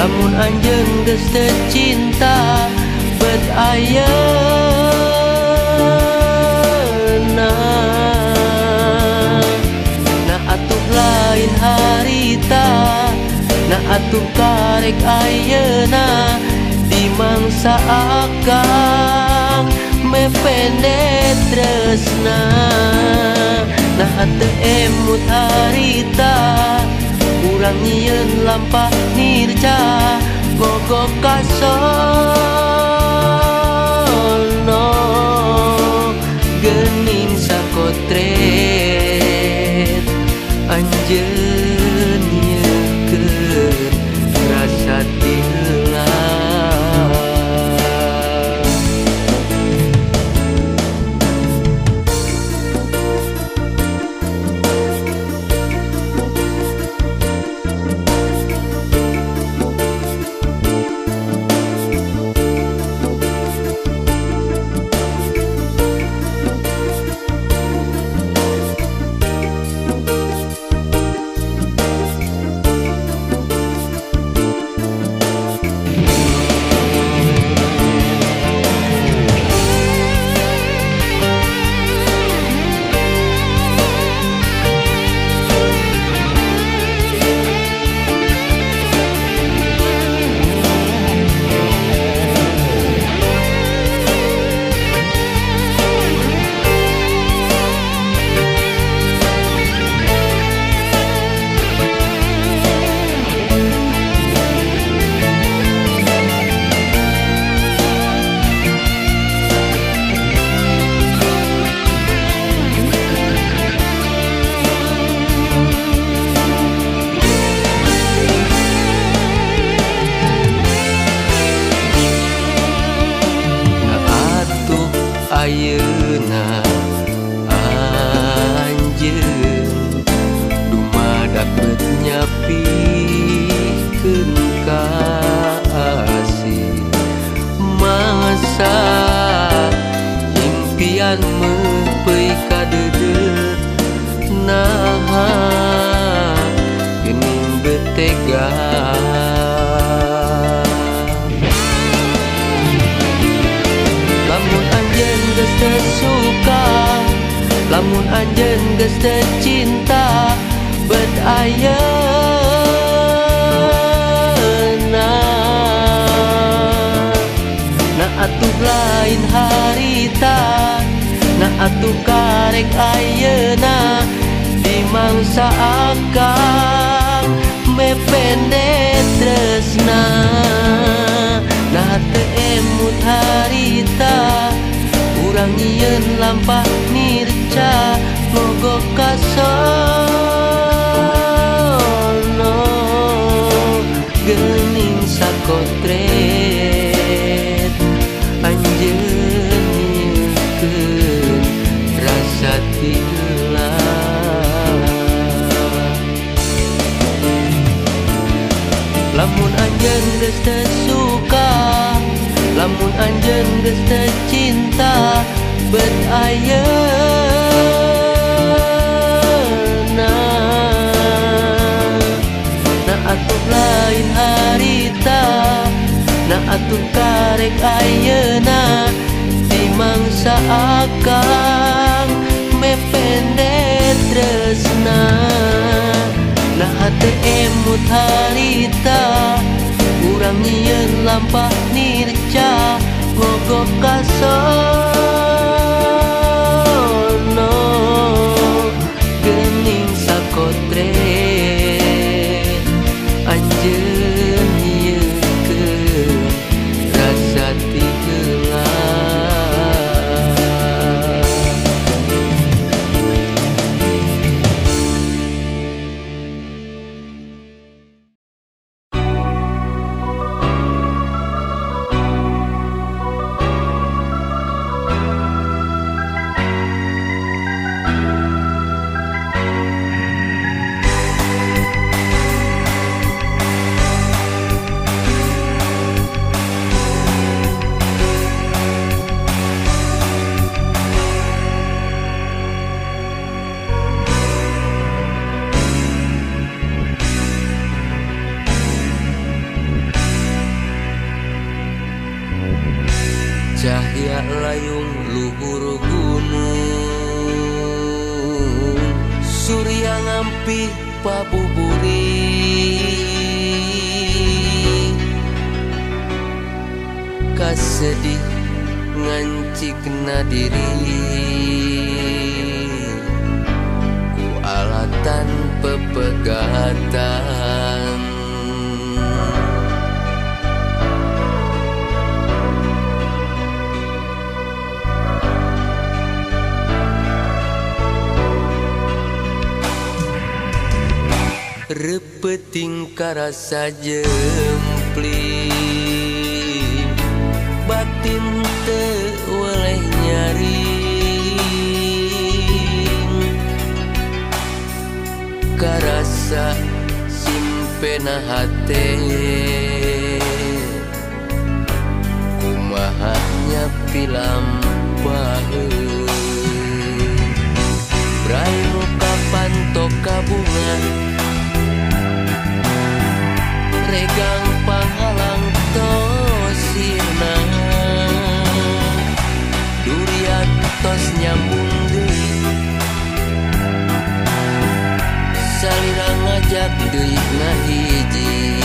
Lamun anjeun geus teu cinta bet ayeuna, na atuh lain harita, na atuh karek ayeuna di mangsa akang mepende tresna. Nah teu emut harita urang nyieun lampah nirca gogok kasono geuning sakotret anjeun nyeukeun rasa ti heula. Ayeuna anjeun dumadak beut nyapikeun kasih, masa impian meupeuy kadeudeut naha geuning betega. Lamun anjeun geus teu suka, lamun anjeun geus teu cinta bet ayeuna, na atuh lain harita, na atuh karek ayeuna di mangsa akang mepende tresna. Nah teu emut harita urang nyieun lampah nirca ngogok kasono geuning sakotret anjeun nyeukeun rasa ti heula. Lamun anjeun geus teu suka, lamun anjeun geus teu cinta bet ayeuna, na atuh lain harita, na atuh karek ayeuna di mangsa akang mepende tresna. Nah teu emut harita urang nyieun lampah nirca ngogok kasono geuning sakotret anjeun nyeukeun rasa ti heula. Cahya layung luhur gunung, surya ngampi pabuburi, kasedih ngancikna diri, ku alatan pepegatan. Repeting karasa jempling, batin teu oleh nyaring, karasa simpena hate, kumaha nyapi lampaheun, brainu kapan toka bunga, regang panghalang tosirna, durian tos nyambung deui, salira ngajak deui ngahiji,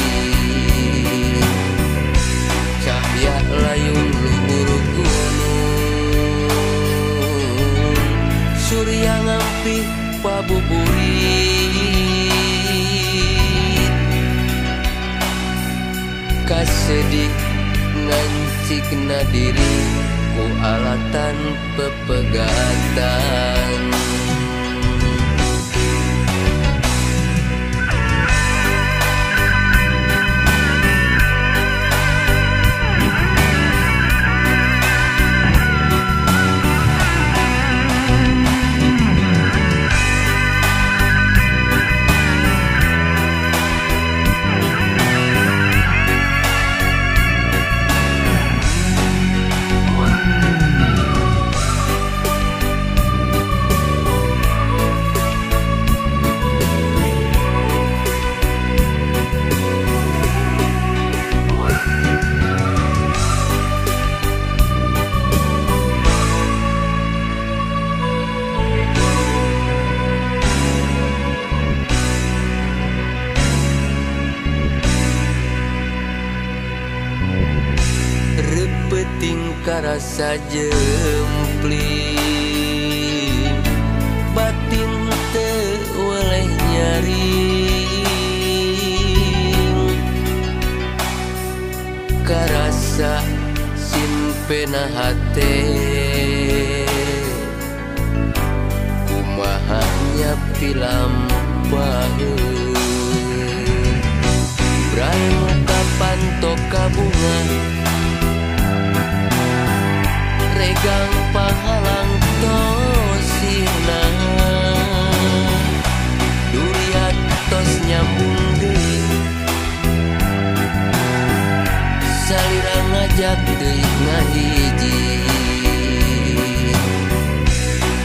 cahya layung luhur gunung, surya ngampi pabuburi, kasedih ngancikna diri, ku alatan pepegatan. Repeting karasa jempling, batin teu oleh nyaring, karasa simpena hate, kumaha nyapi lampaheun, brainu kapan toka bunga, regang panghalang tosirna, durian tos nyambung deui, salira ngajak deui ngahiji,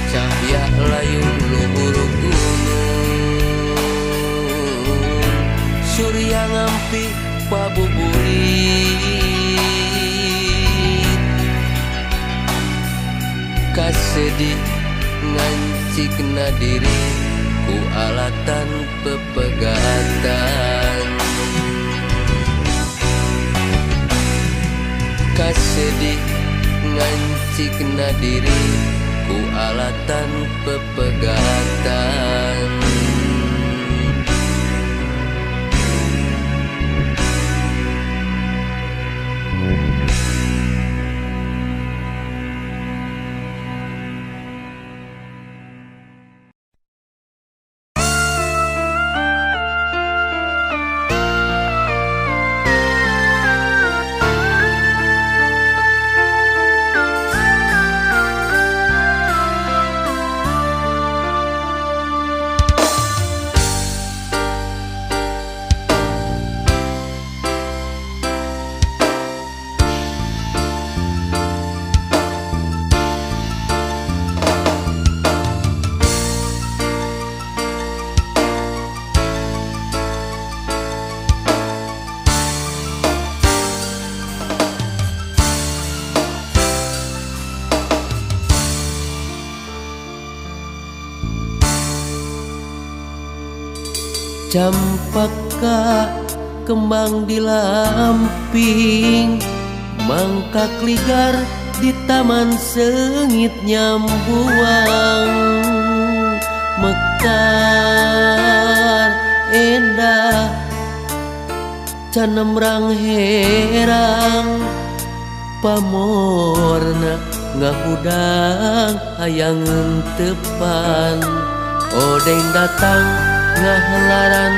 cahya layung luhur gunung, surya ngampi pabuburi, kasedih ngancikna diri, ku alatan pepegatan, kasedih ngancikna diri, ku alatan pepegatan. Campaka kembang di lamping, mangkak ligar di taman sengit nyambuang. Mekar endah canemrang herang, pamorna ngahudang hayang entepan. Odeng datang ngahelaran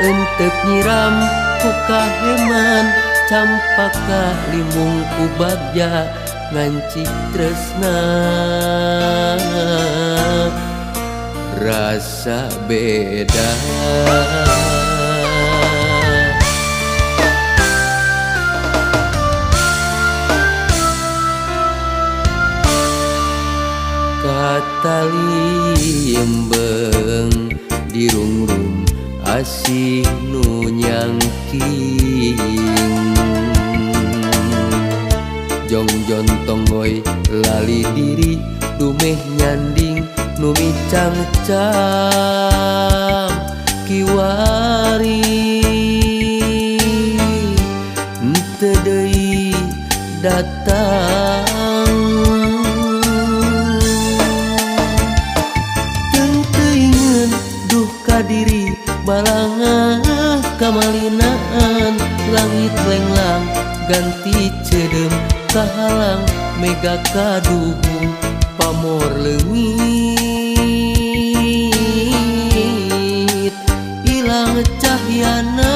entep nyiram ku kaheman. Campaka limbung ku bagja ngancik tresna, rasa beda. Kata liembeng dirungrum asih nu nyangking. Jongjon tonggoy lali diri dumeh nyanding nu micang-cang kiwari. Henteu deui datang, teu ingeun duh ka diri balangah kamalinaan. Langit lenglang ganti cedem kahalang mega kaduhung pamor leungit ilang cahyana.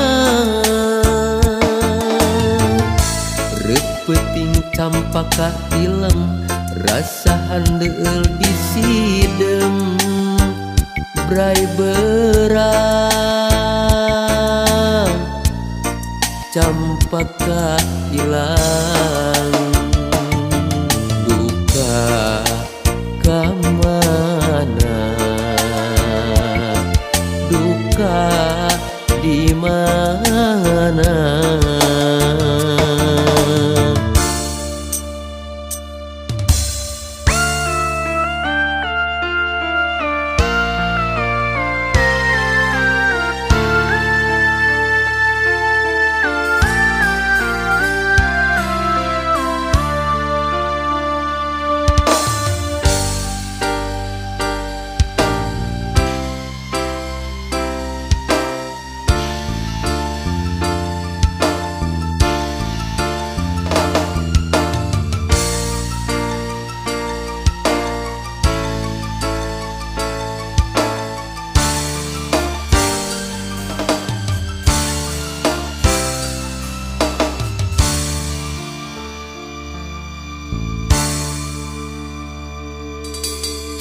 Repeting campaka ilem rasa handeueul disidem. Brai berang campaka ilang, duka kamana, duka di mana.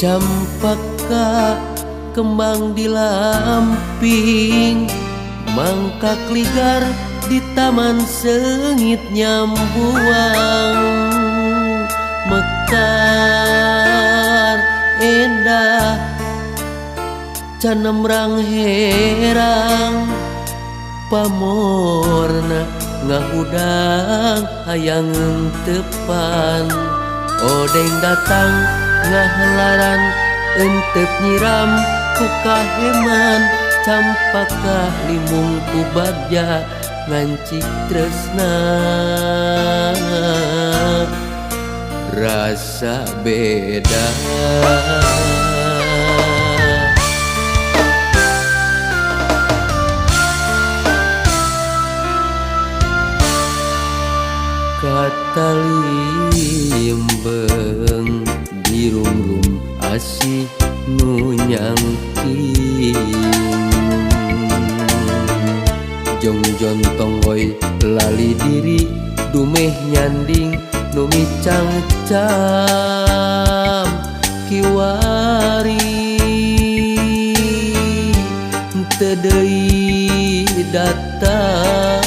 Campaka kembang di lamping, mangkak ligar di taman sengit nyambuang. Mekar endah canemrang herang, pamorna ngahudang hayang entepan. Odeng datang ngahelaran entep nyiram ku kaheman. Campaka limbung ku bagja ngancik tresna, rasa beda. Kata liembeng dirungrum asih nu nyangking. Jongjon tonggoy lali diri dumeh nyanding nu micang-cang kiwari. Henteu deui datang,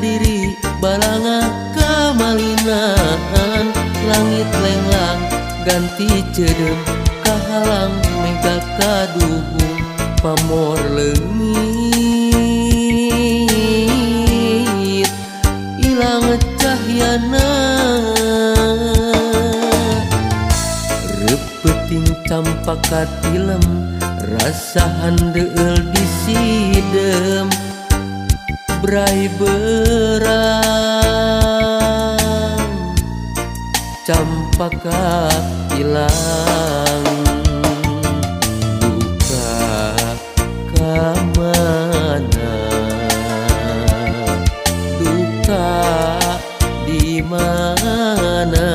diri balangah kamalinaan. Langit lenglang ganti cedem kahalang mega kaduhung pamor leungit ilang cahyana. pakat film rasa handeul disidem brai berang campaka ilang duka kamana duka di mana.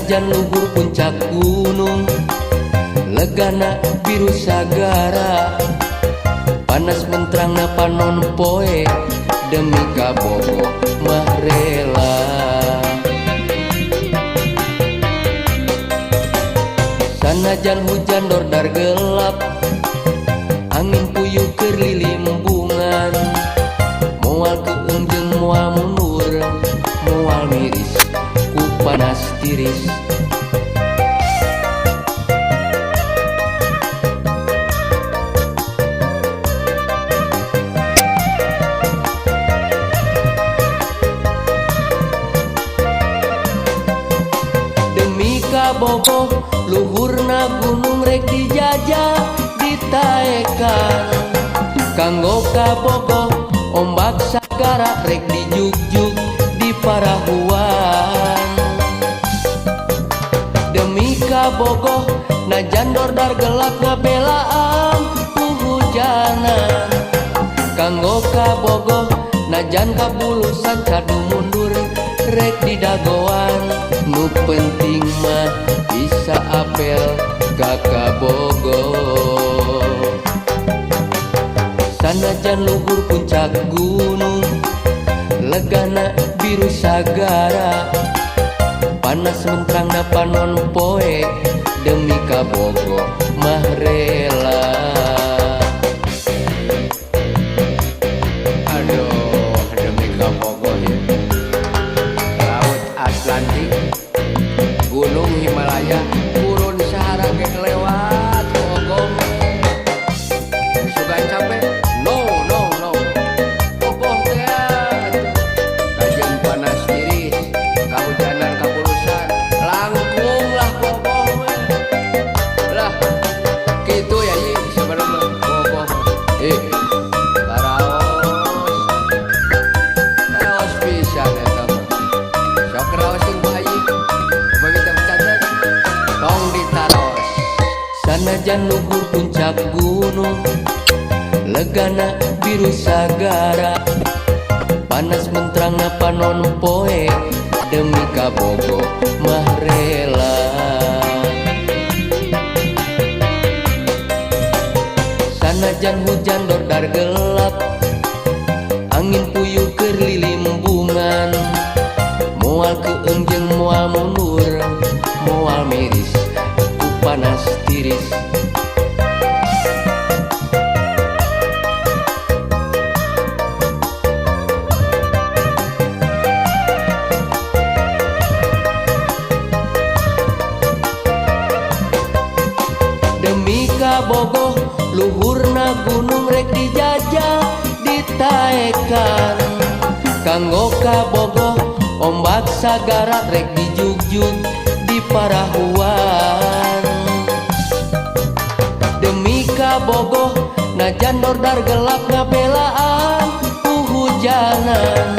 Sanajan luhur puncak gunung, legana biru sagara, panas menterangna panon poe, demi kabogo mah rela. Sanajan hujan dordar gelap, angin puyuh keur lilimbungan, moal keung jeung moal mundur, moal miris ku panas tiris. Demi kabogo luhurna gunung rek dijajah ditaekan, kanggo kabogo ombak sagara rek dijugjug di parahuan. Demi kabogo najan dordar gelap ngabelaan hujanan, kanggo kabogo najan kabulusan cadu mundur rek didagoan. Nu penting mah bisa apel ka kabogo. Sanajan luhur puncak gunung, legana biru sagara, panas menterangna panon poe, demi kabogo mah rela. Aduh, demi kabogo ya. Laut Atlantik, Gunung Himalaya, gurun Sahara ge lewat Bogor. Sugan capek? No. Bogor teh kajeun panas tiris, kahujanan kabulusan, langkung lah Bogor mah. Lah kitu ya ieu sebenarnya Bogor. Karaos pisan eta mah. Sok karaos jeung bayi. Begitu bercanda tong ditaros. Sanajan luhur puncak gunung, legana biru sagara, panas menterangna panon poe, demi kabogo mah rela. Sanajan hujan dordar gelap, angin puyuh keur lilimbungan, moal keung jeung moal mundur, moal miris ku panas tiris. Demi kabogo luhurna gunung rek dijajah ditaekan, kanggo kabogo ombak sagara rek dijugjug di parahuan. Demi kabogo najan dordar gelap ngabelaan hujanan,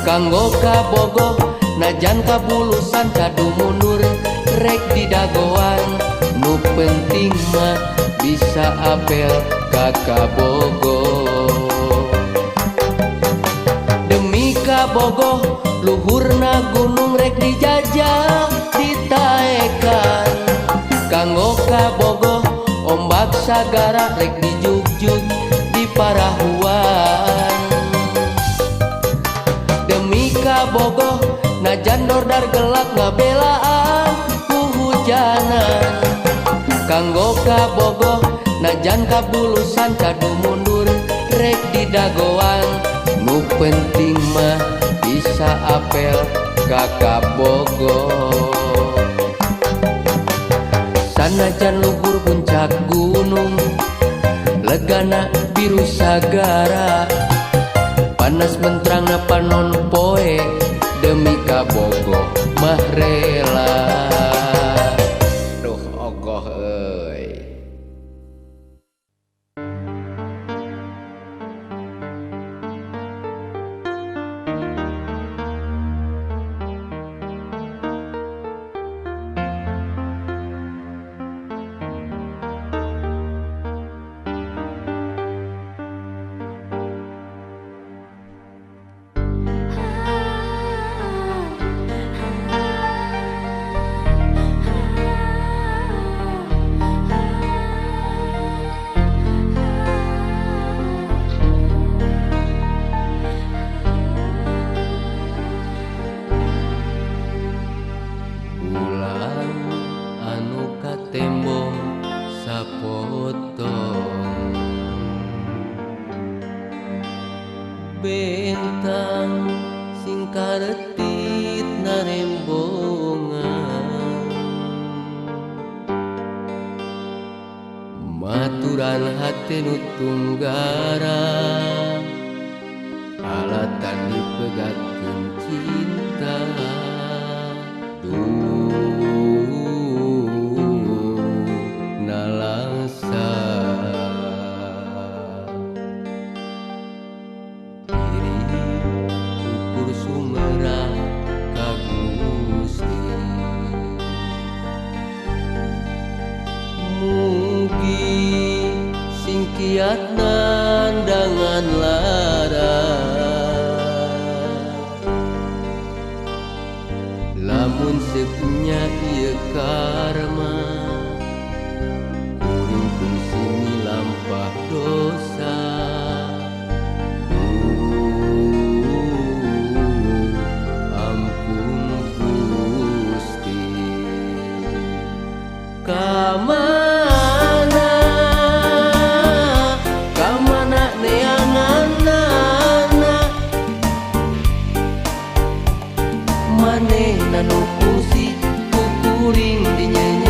kanggo kabogo najan kabulusan cadu mundur rek didagoan. Nu penting mah bisa apel ka kabogo. Demi kabogo luhurna gunung rek dijajah ditaekan, kanggo kabogo ombak sagara rek dijugjug di parahuan. Demi kabogo najan dordar gelap ngabelaan hujanan, kanggo kabogo najan kabulusan cadu mundur rek didagoan. Nu penting mah bisa apel ka kabogo. Sanajan luhur puncak gunung, legana biru sagara, panas menterangna panon poe, demi kabogo mah rela. Duh ogoh euy. bentang sing karetit narembongan, maturan hati nu tunggara alatan dipegatkeun cinta. Nalangsa diri ukur sumera ka Gusti, mugi sing kiat nandangan lara, lamun sepunya ieu karma kuring fungsi lampah dosa. Ampun Gusti, kamana neanganana manehna nu fungsi ku kuring dinyanyi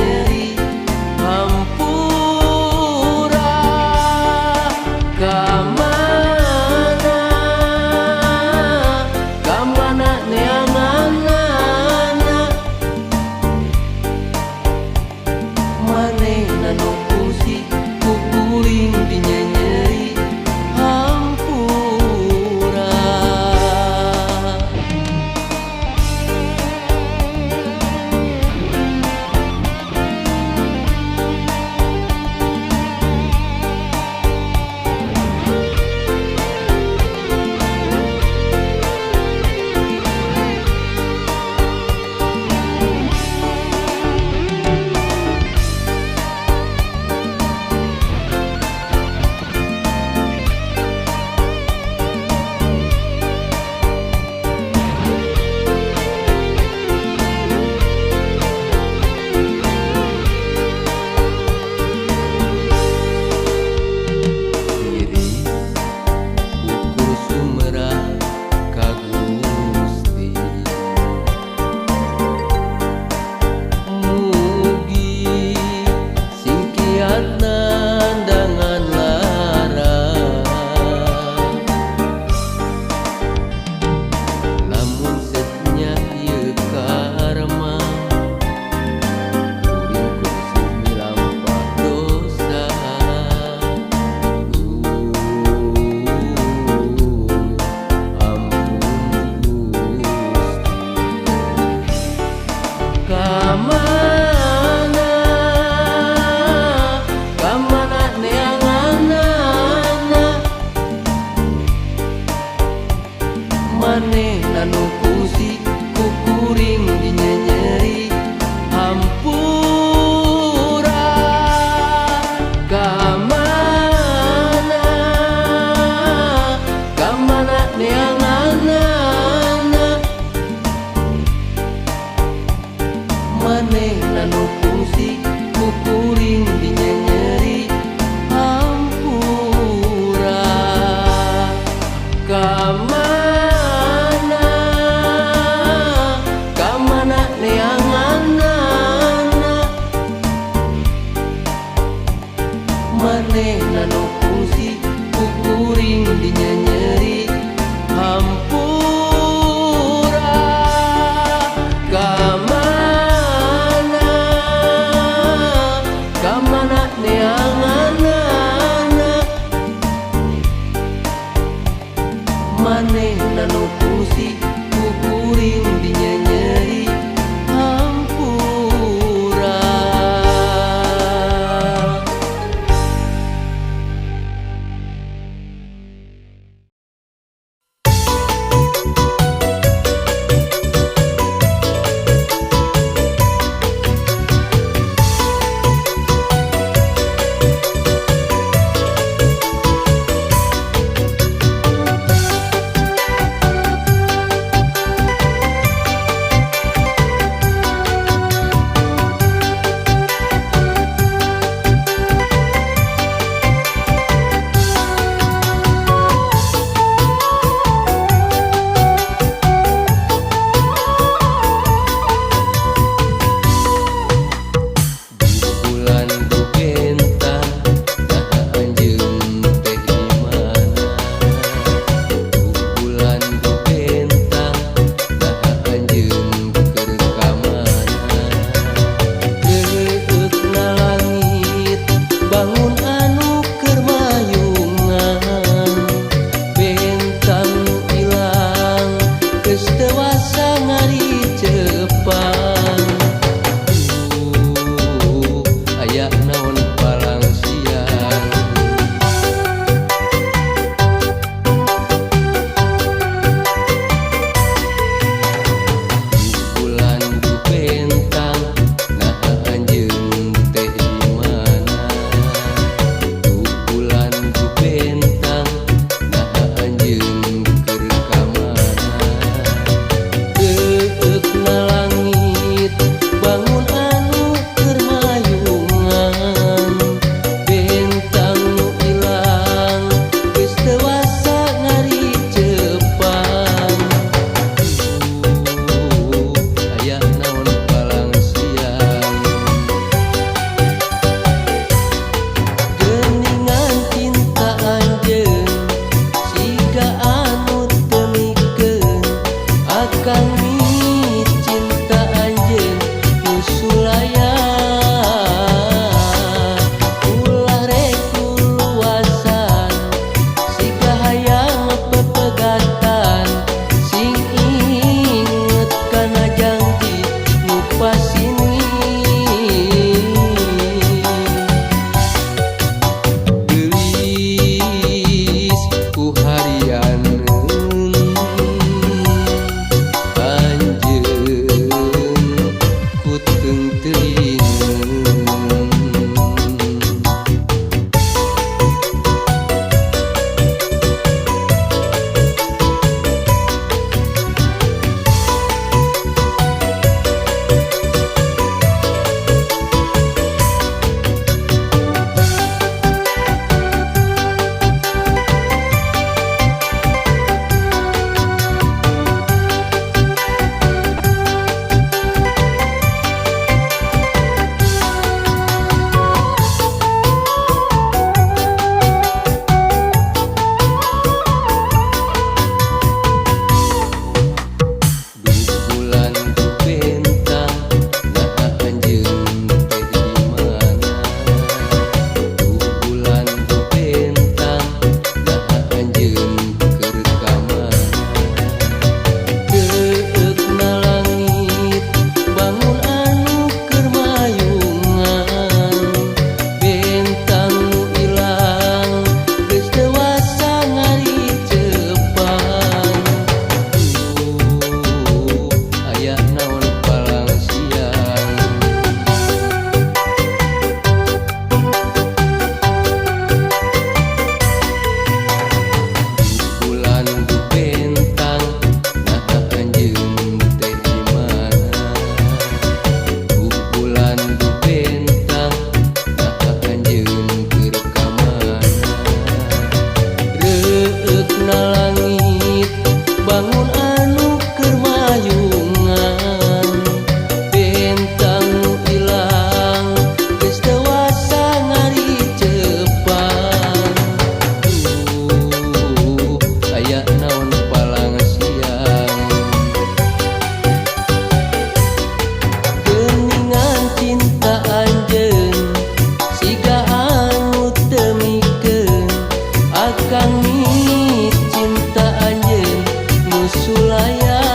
akang ni cinta anjeun nu sulaya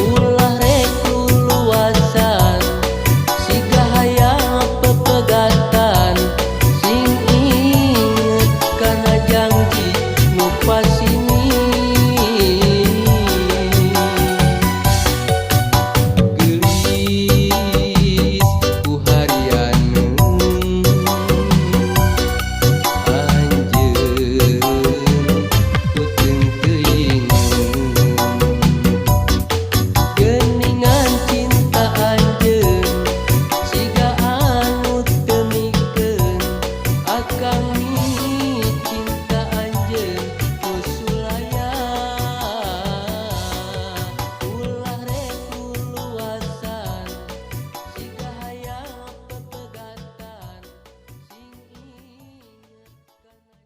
ulah rek luluasan siga hayang pepegatan sing inget kana janji nu pasini gelis ku harianeun anjeun ku teuing-teuingeun geuningan cinta anjeun siga anu teu mikeun akang ni cinta anjeun nu sulaya ulah rek luluasan siga hayang pepegatan sing inget kana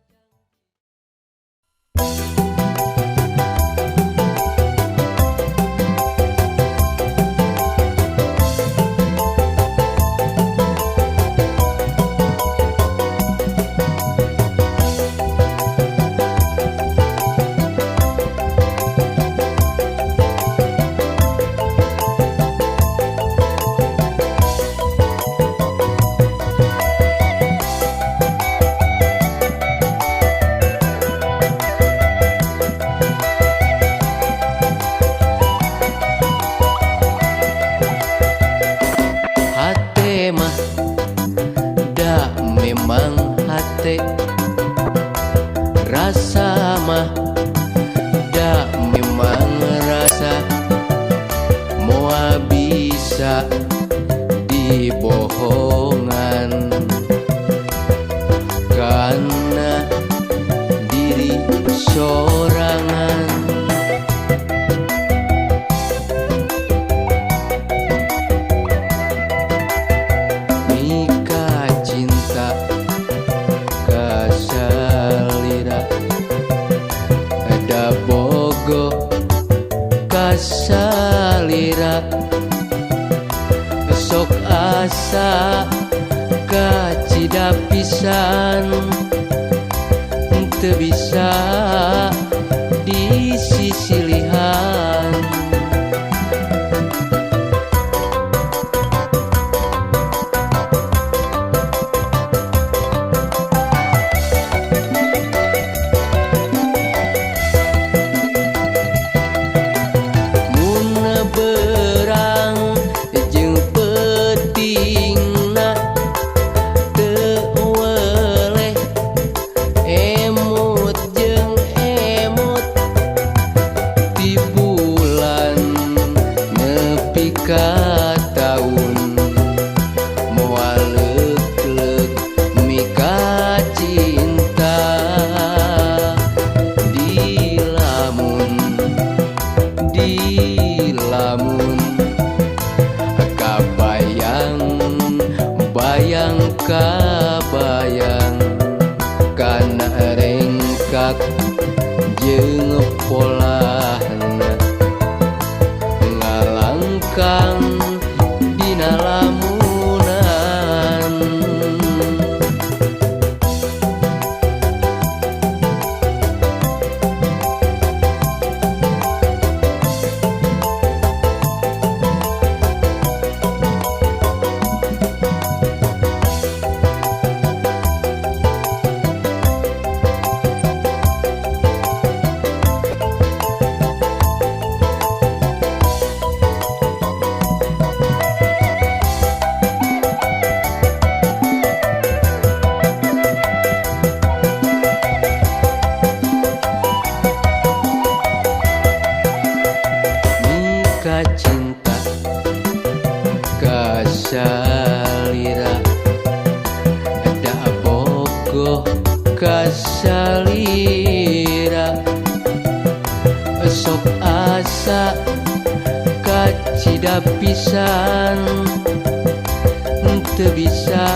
hate mah da memang hate rasa mah da memang rasa moal bisa dibohongan karena diri sorangan mika cinta kasalira ada bogo kasalira sok asa kacida pisan teu bisa disisilihan mun berang jeung peutingna teu weleh emut jeung emut ti bulan nepi ka taun moal leuk-leuk mika cinta dilamun kabayang kabayang kana rengkak jeung polahna ngalangkang dina lamunan mika cinta kasalira ada bogoh kasalira sok asa kacida pisan teu bisa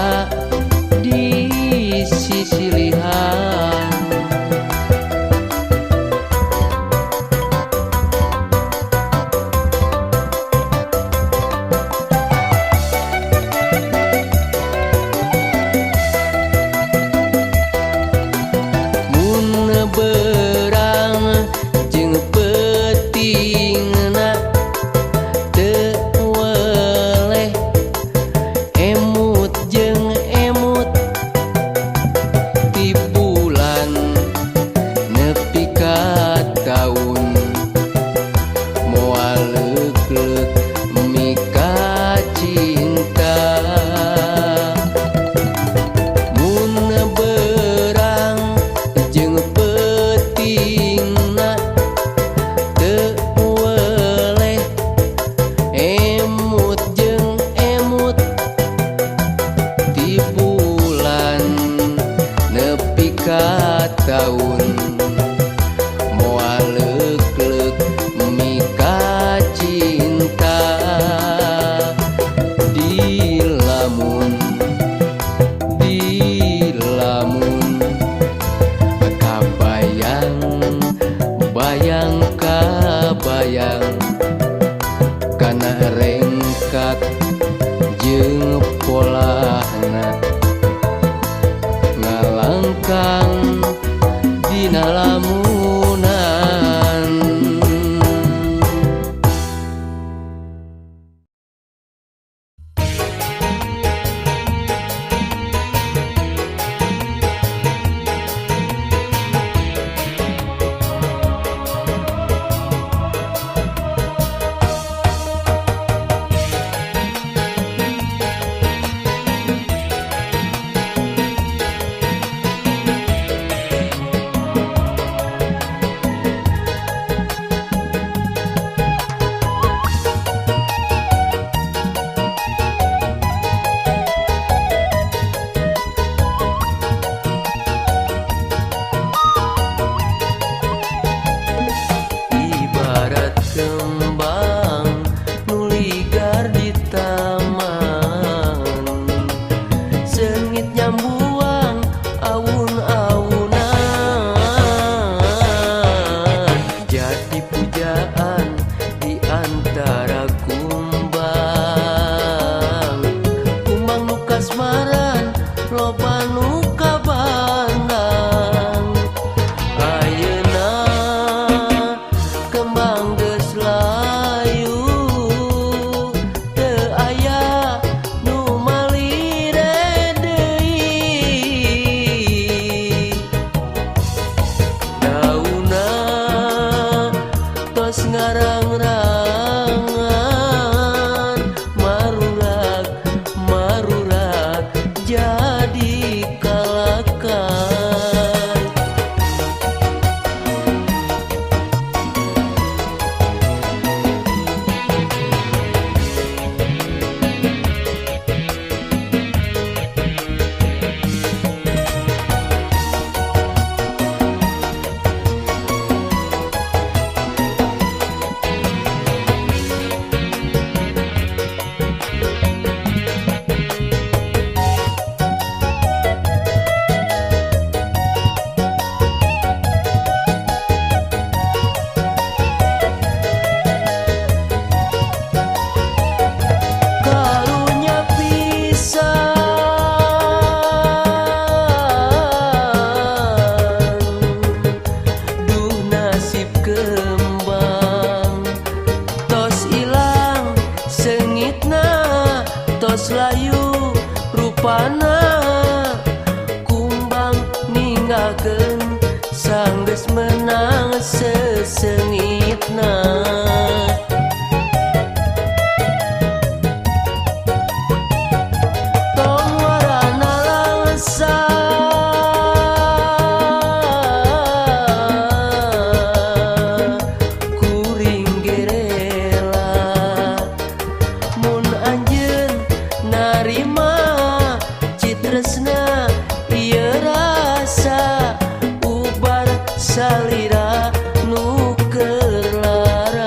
disisilihan ka taun moal leuk-leuk mika cinta di lamun kabayang kabayang kana rengkat jeung polahna ngalangkang dina lamunan. layu rupana kumbang ninggalkeun sanggeus menang sesengitna. Tong warana langsa kuring gerela mun anjeun narima citresna ieu rasa ubar salira nu keur lara.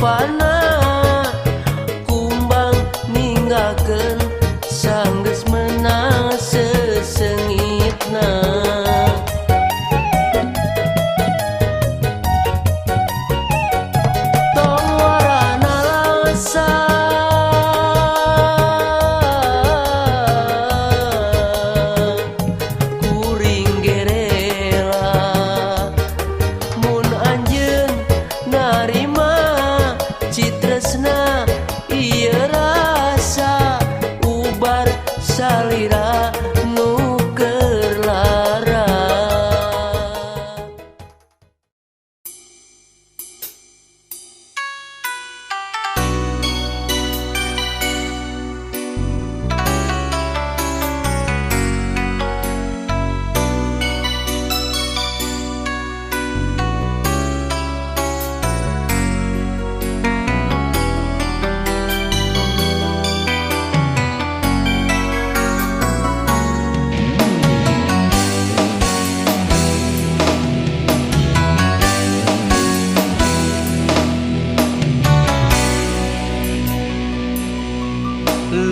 fana kumbang ninggalkeun sanggeus menang sesengitna. Tong warana langsa kuring gerela mun anjeun narima citresna ieu rasa ubar salira nu keur lara.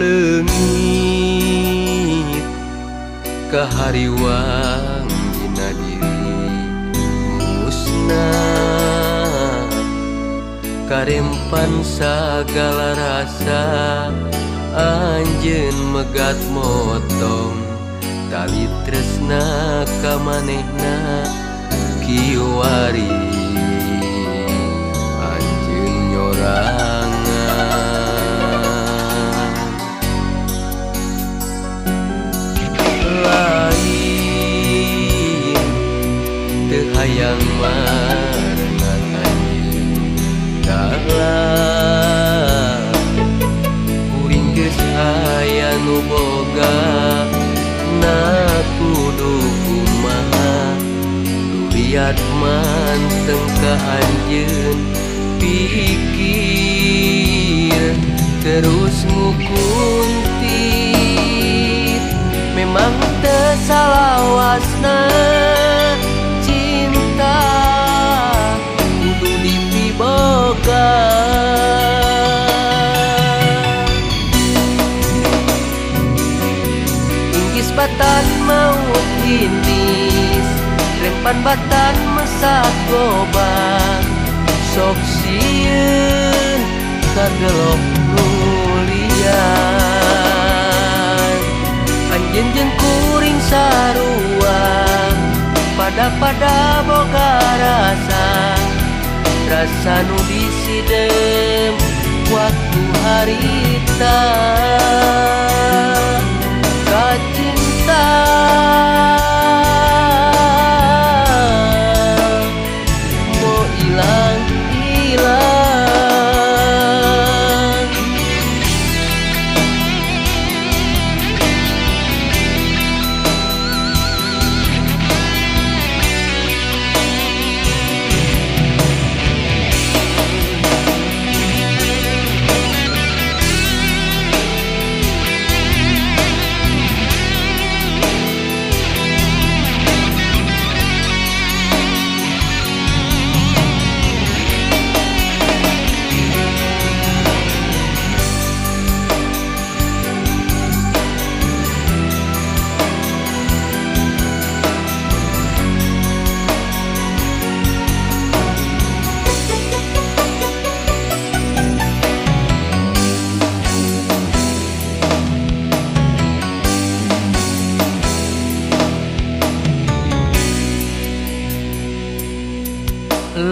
Leungit kahariwang dina diri musnah karempan sagala rasa anjeun megat motong tali tresna ka manehna kiwari anjeun nyorangan. Lain teu hayang marengan anjeun dalah kuring geus aya nu boga na kudu kumaha duriat manteng ka anjeun pikir terus ngukuntit memang teu salawasna cinta kudu dipiboga. Inggis batan maut inis rempan batan mesat gobang sok sieun kagelok nulian anjeun jeung kuring sarua pada boga rasa nu disidem waktu harita kacinta mau ilang.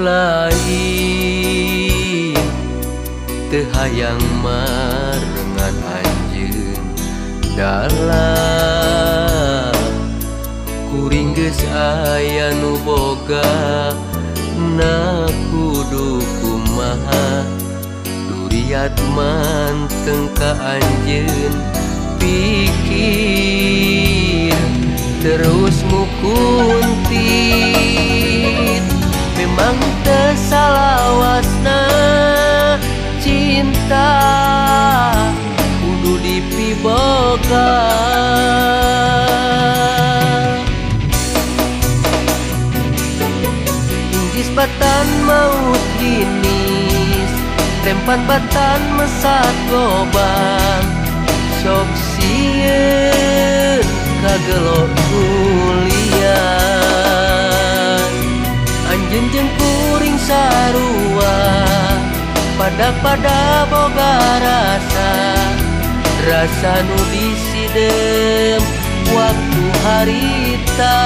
Lain teu hayang marengan anjeun dalah kuring geus aya nu boga na kudu kumaha duriat manteng ka anjeun pikir terus mukuntit memang teu salawasna cinta kudu dipiboga. Inggis batan maut ginis Tempat batan mesat lobang sok sieun kagelo kuliah. Anjeun jeung kuring sarua pada boga rasa nu disidem waktu harita.